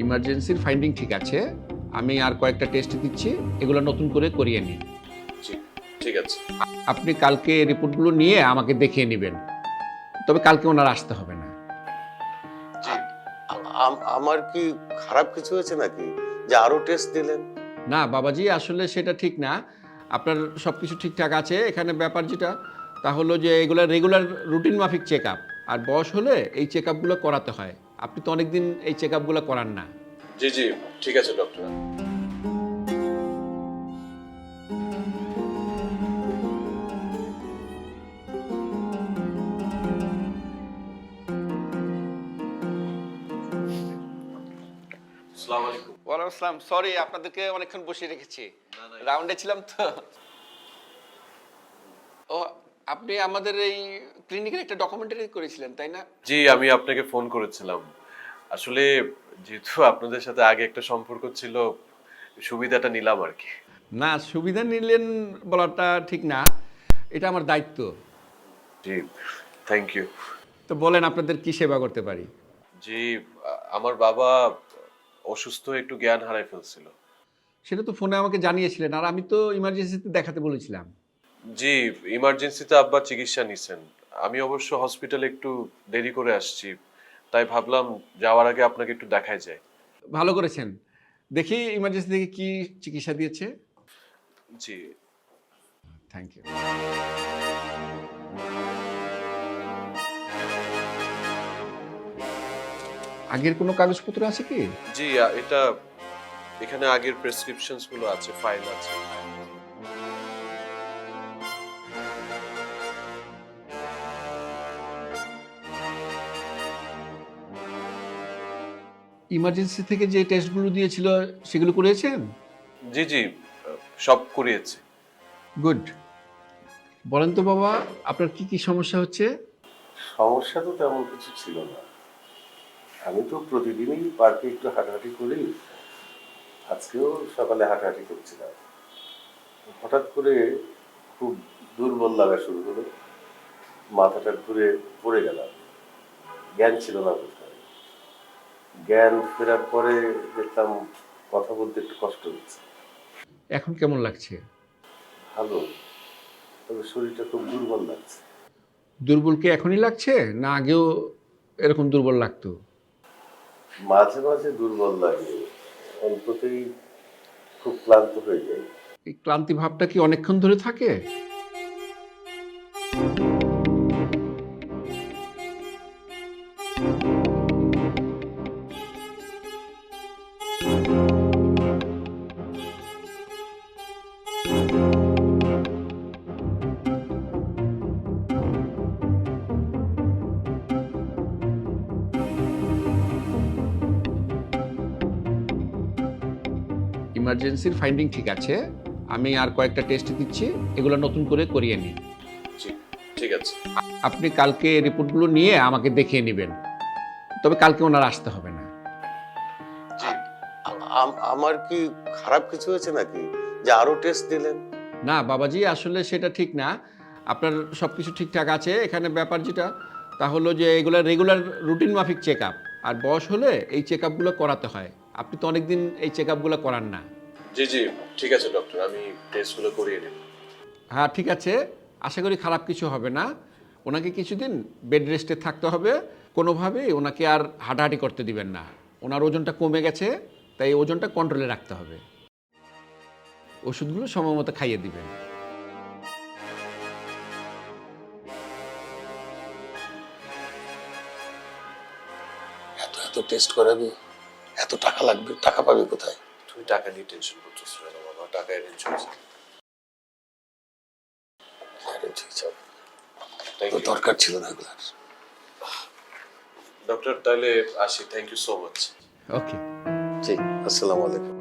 ইমার্জেন্সির finding ঠিক আছে, আমি আর কয়েকটা টেস্ট দিচ্ছি, এগুলো নতুন করে করিয়ে নিন। জি, ঠিক আছে। আপনি কালকে রিপোর্টগুলো নিয়ে আমাকে দেখিয়ে নেবেন, তবে কালকে ওনার আসতে হবে না। জি। আমার কি খারাপ কিছু হয়েছে নাকি যে আরো টেস্ট দিলেন? না বাবাজি, আসলে সেটা ঠিক না। আপনার সব কিছু ঠিকঠাক আছে। এখানে ব্যাপার যেটা, তা হলো যে এগুলো রেগুলার রুটিন মাফিক চেক আপ, আর বয়স হলে এই চেক আপগুলো করাতে হয়। আপনি তো অনেকদিন এই চেক আপগুলো করান না। জি জি, ঠিক আছে ডক্টর। আসসালামু আলাইকুম। ওয়ালাইকুম আসসালাম। সরি, আপনাদেরকে অনেকক্ষণ বসিয়ে রেখেছি, রাউন্ডে ছিলাম তো। ও, আপনি আমাদের এই ক্লিনিকের একটা ডকুমেন্টারি করেছিলেন তাই না? জি, আমি আপনাকে ফোন করেছিলাম। আসলে যেহেতু আপনাদের সাথে আগে একটা সম্পর্ক ছিল, সুবিধাটা নিলাম আর কি। না, সুবিধা নিলেন বলাটা ঠিক না, এটা আমার দায়িত্ব। জি, থ্যাংক ইউ। তো বলেন, আপনাদের কি সেবা করতে পারি? জি, আমার বাবা অসুস্থ, একটু জ্ঞান হারায় ফেলছিল। সেটা তো ফোনে আমাকে জানিয়েছিলেন, আর আমি তো ইমার্জেন্সিতে দেখাতে বলেছিলাম। জি, ইমার্জেন্সিতে আব্বা চিকিৎসা নিছেন। আমি অবশ্য হসপিটালে একটু দেরি করে আসছি, তাই ভাবলাম যাওয়ার আগে আপনাকে একটু দেখায় যায়। ভালো করেছেন। দেখি ইমার্জেন্সি থেকে কি চিকিৎসা দিয়েছে। জি, থ্যাংক ইউ। আগের কোনো কাগজপত্র আছে কি? জি, এটা এখানে আগের প্রেসক্রিপশনস গুলো আছে, ফাইল আছে। ইমার্জেন্সি থেকে যে টেস্টগুলো দিয়েছিল সেগুলো করেছেন? জি জি, সব করিয়েছি। গুড। বলেন তো বাবা, আপনার কি কি সমস্যা হচ্ছে? সমস্যা তো তেমন কিছু ছিল না। আমি তো প্রতিদিনই পার্কে একটু হাঁটাহাঁটি করি। আজকেও সকালে হাঁটাহাঁটি করছিলাম। হঠাৎ করে খুব দুর্বল লাগা শুরু হলো। মাথাটা ঘুরে পড়ে গেলাম। জ্ঞান ছিল না বলতে হয়। জ্ঞান ফেরার পরে দেখলাম কথা বলতে একটু কষ্ট হচ্ছে। এখন কেমন লাগছে? ভালো, তবে শরীরটা খুব দুর্বল লাগছে। দুর্বল কি এখনই লাগছে, না আগেও এরকম দুর্বল লাগতো? মাঝে মাঝে দুর্বল লাগে, অল্পতেই খুব ক্লান্ত হয়ে যায়। এই ক্লান্তি ভাবটা কি অনেকক্ষণ ধরে থাকে? ইমার্জেন্সির ফাইন্ডিং ঠিক আছে, আমি আর কয়েকটা টেস্ট দিচ্ছি, এগুলো নতুন করে করিয়ে নিন। জি, ঠিক আছে। আপনি কালকে রিপোর্টগুলো নিয়ে আমাকে দেখিয়ে নেবেন, তবে কালকে ওনার আসতে হবে না। জি, আমার কি খারাপ কিছু হয়েছে নাকি যে আরো টেস্ট দিলেন? না বাবাজি, আসলে সেটা ঠিক না। আপনার সব কিছু ঠিকঠাক আছে। এখানে ব্যাপার যেটা, তা হলো যে এগুলো রেগুলার রুটিন মাফিক চেক আপ, আর বয়স হলে এই চেক আপগুলো করাতে হয়। আপনি তো অনেকদিন এই চেক আপগুলো করান না। জি জি, ঠিক আছে ডক্টর, আমি টেস্টগুলো করিয়ে নেব। হ্যাঁ ঠিক আছে, আশা করি খারাপ কিছু হবে না। ওনাকে কিছুদিন বেড রেস্টে থাকতে হবে। কোনোভাবেই ওনাকে আর হাঁটাহাঁটি করতে দিবেন না। ওনার ওজনটা কমে গেছে, তাই এই ওজনটা কন্ট্রোলে রাখতে হবে। ওষুধগুলো সময় মতো খাইয়ে দিবেন। এত এত টেস্ট করাবি, এত টাকা লাগবে, টাকা পাবি কোথায়? তুমি টাকা নিয়ে টেনশন করতেছো না বাবা, টাকা অ্যারেঞ্জ হয়েছে। আরে ঠিক আছে, থ্যাংক তো ইউ দরকার ছিল না এগুলার। ডক্টর, তাহলে আসি। Thank you so much. Okay. জি, আসসালামু আলাইকুম।